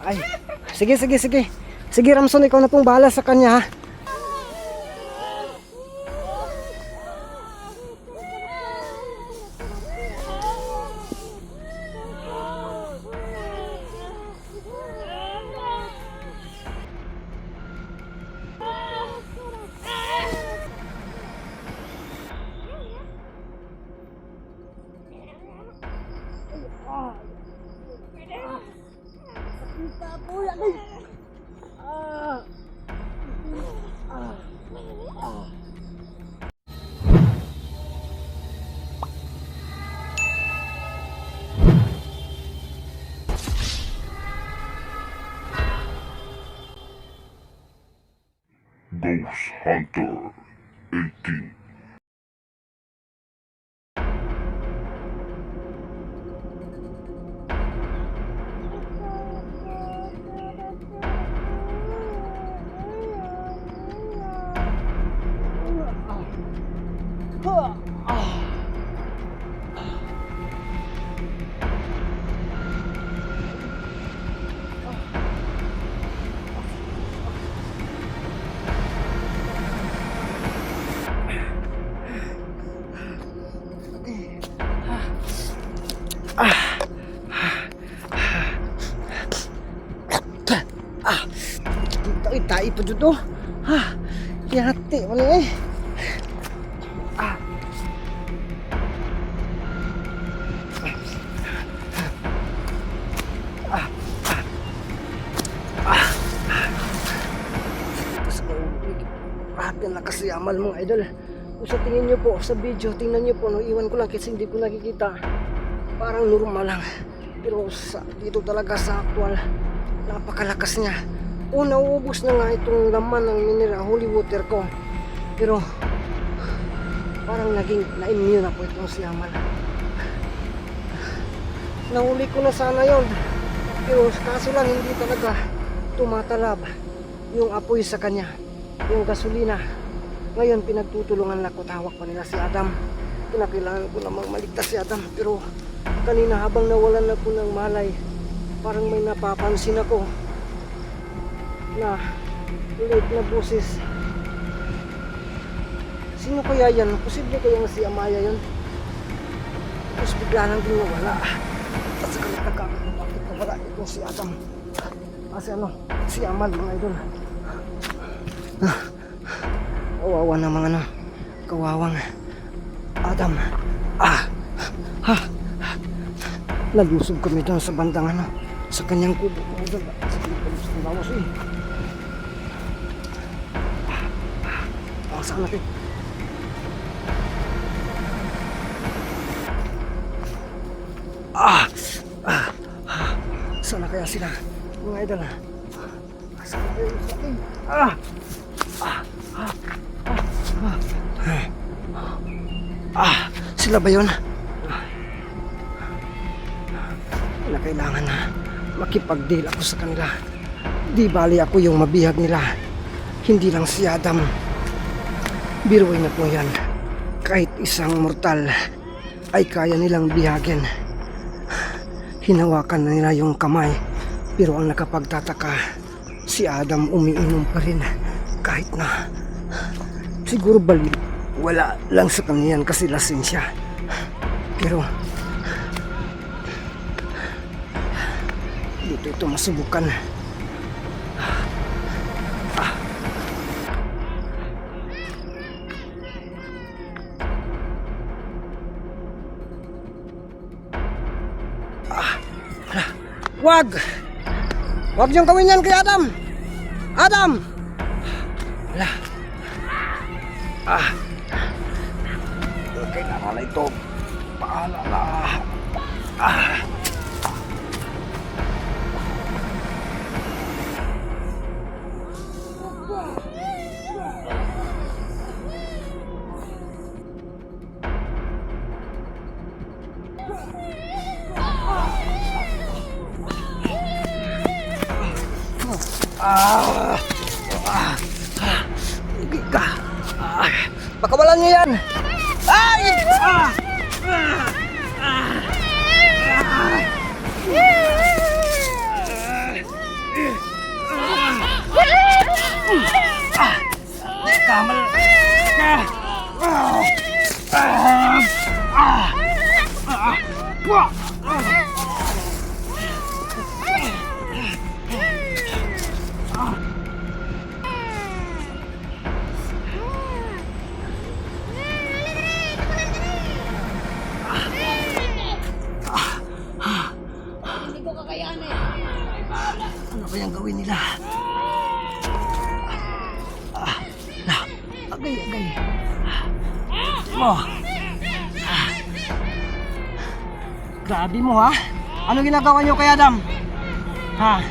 Ay, sige, sige, sige. Sige, Ramson, ikaw na pong bahala sa kanya, ha? Ghost Hunter 18. Tai pa dito. Ha, hati wala eh. Grabe na kasi amal mga idol. Kung sa tingin nyo po sa video, tingnan nyo po, no, iwan ko lang kasi hindi ko nakikita. Parang normal lang. Pero dito talaga sa actual, napakalakas niya. Nauubos na nga itong laman ng mineral holy water ko. Pero parang naging na-immune na po itong si Amal. Nahuli ko na sana yon. Pero kaso lang hindi talaga tumatalab yung apoy sa kanya, yung gasolina. Ngayon pinagtutulungan na ko, tawag pa nila si Adam. Kinakailangan ko namang maligtas si Adam. Pero kanina habang nawalan ako ng malay, parang may napapansin ako na ulit na boses. Sino kaya yan? Posible kaya si Amaya yun? Tapos bigla nang din nawala. At sa kanila bakit nawala itong si Adam? Kasi si Amal mga idol. Kawawa na mga kawawang Adam. Nalusog kami doon sa bandang sa kanyang kubo mga idol. Sa bawas eh. Saan natin? Sana kaya sila mga idol? Sana kaya sa akin? Sila ba yun? Na kailangan na makipag-deal ako sa kanila. Di bali ako yung mabihag nila. Hindi lang si Adam. Biruin na po yan. Kahit isang mortal ay kaya nilang bihagin. Hinawakan na nila yung kamay. Pero ang nakapagtataka, si Adam umiinom pa rin. Kahit na siguro wala lang sa kanya yan kasi lasing siya. Pero dito ito masubukan. Wag niyong gawin yan kay Adam. Adam! Wala. Kailangan na ito. Paalala. Pakawalan niyo yan. Ay! Kamal ka! Hindi ko kakayanin. Ano kayang gawin nila? Agay. Grabe mo ha? Ano ginagawa niyo kay Adam? Ha?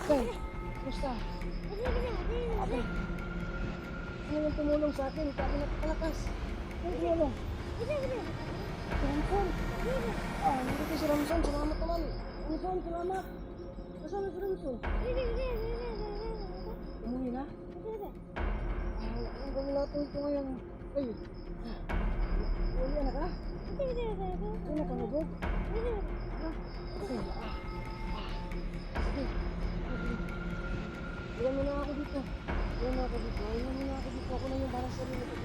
Okay, basta. Okay. Sino yung tumulong sa akin? Kami napakalakas. Sino tumulong? Ramson. Nandito si Ramson. Salamat naman. Ramson, salamat. Nasaan na si Ramson? Umuwi na? Ang gawin natin ito ngayon. Ay. Umuwi na ka? Ay, nakalugod? Okay. Sige. Iwan mo na ako dito. Iwan mo ako dito. Ako na yung parang sarili ko.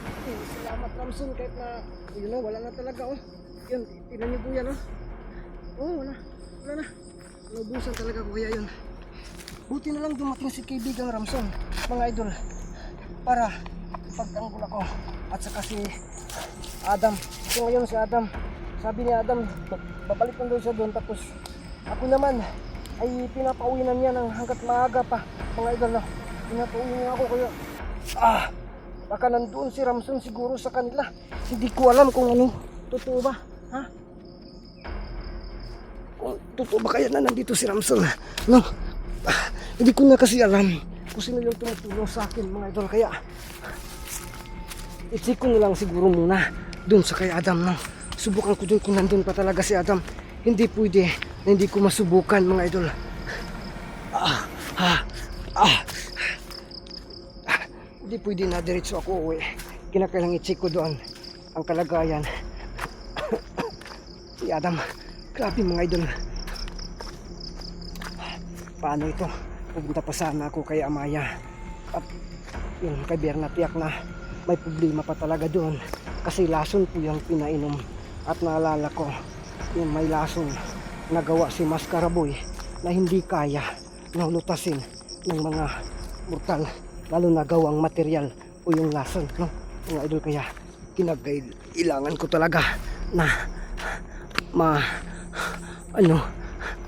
Okay, salamat Ramson kahit na, wala na talaga oh. Yun, tinan niyo po yan oh. Oh, wala na. Naubusan talaga ko kaya yun. Buti na lang dumating si kaibigang Ramson, mga idol, para pagtanggol ako. At saka si Adam. So ngayon si Adam, sabi ni Adam, babalik lang daw siya doon. Tapos ako naman ay pinapauwi na niya ng hanggat maaga pa, mga idol na. Pinapauwi niya ako kaya baka nandoon si Ramson siguro sa kanila. Hindi ko alam kung ano, totoo ba? Ha? Kung totoo ba kaya na nandito si Ramson? No? Hindi ko na kasi alam kung sino yung tumutulong sa akin, mga idol. Kaya i-check ko na lang siguro muna dun sa kay Adam. No? Subukan ko dun kung nandun pa talaga si Adam. Hindi pwede na hindi ko masubukan, mga idol. Hindi pwede na diretso ako uwi. Kinakailang i-check ko doon ang kalagayan. Si Adam, grabe mga idol. Paano ito? Pupunta pa sana ako kay Amaya. At yun, kay Berna, tiyak na may problema pa talaga doon. Kasi lason po yung pinainom. At naalala ko, yun, may lason nagawa si Mascaraboy na hindi kaya na lutasin ng mga mortal, lalo na gawang material o yung lason, no? Mga idol, kaya kinagailangan ko talaga na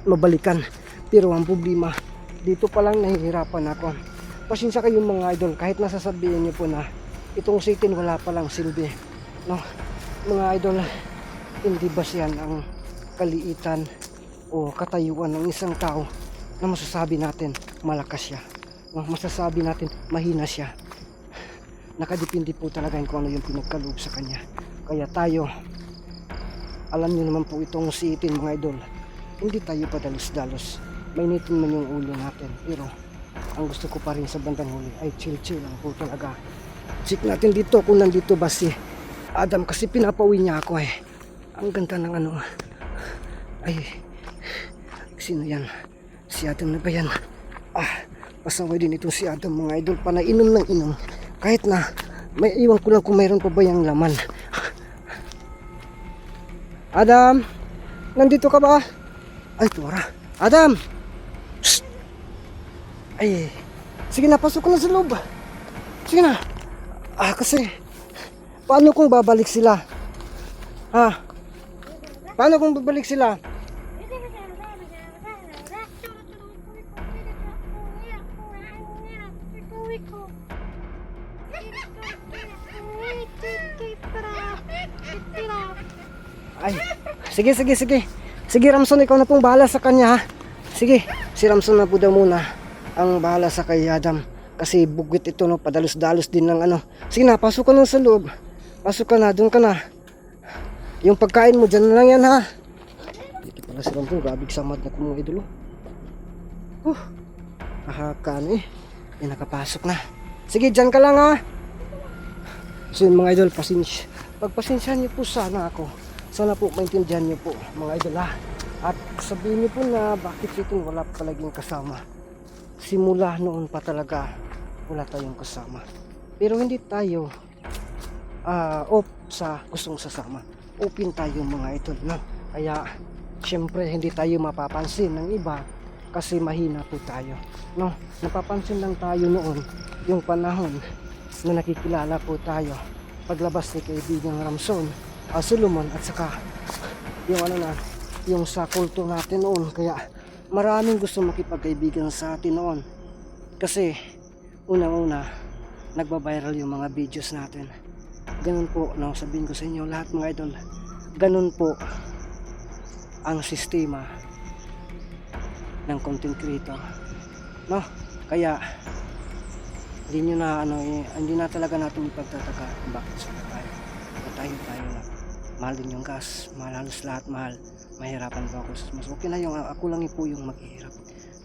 mabalikan. Pero ang problema, dito pa lang nahihirapan ako. Pasensya kayo mga idol, kahit nasasabihin niyo po na itong sitin wala palang silbi, no? Mga idol, hindi ba siyan ang kaliitan o katayuan ng isang tao na masasabi natin malakas siya, no? Masasabi natin mahina siya. Nakadepende po talaga kung ano yung pinagkaloob sa kanya. Kaya tayo, alam niyo naman po itong sitin mga idol, hindi tayo padalos-dalos. Mainitin man yung ulo natin, pero ang gusto ko pa rin sa bandang huli ay chill lang po talaga. Check natin dito kung nandito ba si Adam, kasi pinapauwi niya ako eh. Ang ganda ng ano. Ay, sino yan? Si Adam na ba yan? Pasaway din itong si Adam mga idol. Panainom ng inom. Kahit na may iwan ko lang kung mayroon pa ba yung laman. Adam, nandito ka ba? Ay, tuwara. Adam! Shh! Ay, sige na, pasok ko na sa loob. Sige na. Kasi paano kung babalik sila? Paano kung babalik sila? Ay, sige Ramson, ikaw na pong bahala sa kanya ha. Sige, si Ramson na po daw muna ang bahala sa kay Adam. Kasi bugwit ito, no, padalos-dalos din ng ano. Sige na, pasok ka na sa loob. Pasok ka na, doon ka na. Yung pagkain mo, dyan na lang yan ha. Dito pala si Ramson, grabe samad na kung mga idolo. Kahakan eh. Yan, nakapasok na. Sige, dyan ka lang ha. So yun mga idol, pagpasensyahan niyo po sana ako. Sana po maintindihan niyo po mga idol ha. At sabihin niyo po na bakit ito wala palaging kasama. Simula noon pa talaga wala tayong kasama. Pero hindi tayo off sa gustong sasama. Open tayo mga idol, no? Kaya syempre hindi tayo mapapansin ng iba kasi mahina po tayo, no? Napapansin lang tayo noon yung panahon na nakikilala po tayo paglabas ni kaibigang Ramson, Solomon, at saka yung yung sa kulto natin noon. Kaya maraming gusto makipagkaibigan sa atin noon kasi unang-una nagba-viral yung mga videos natin. Ganun po, no, sabihin ko sa inyo lahat mga idol, ganun po ang sistema ng content creator, no? Kaya hindi na talaga natin ipagtataka bakit sila tayo. tayo na mahal din yung gas, mahal halos lahat mahal. Mahirapan po ako, mas okay na yung ako lang po yung maghihirap,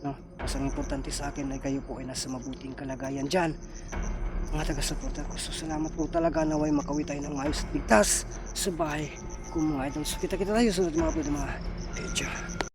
no? Mas ang importante sa akin ay kayo po ay nasa mabuting kalagayan dyan, mga taga-suporta ko. So salamat po talaga, naway makawi tayo ng maayos at ligtas sa bahay kung mga idol. So kita tayo sa mga video mga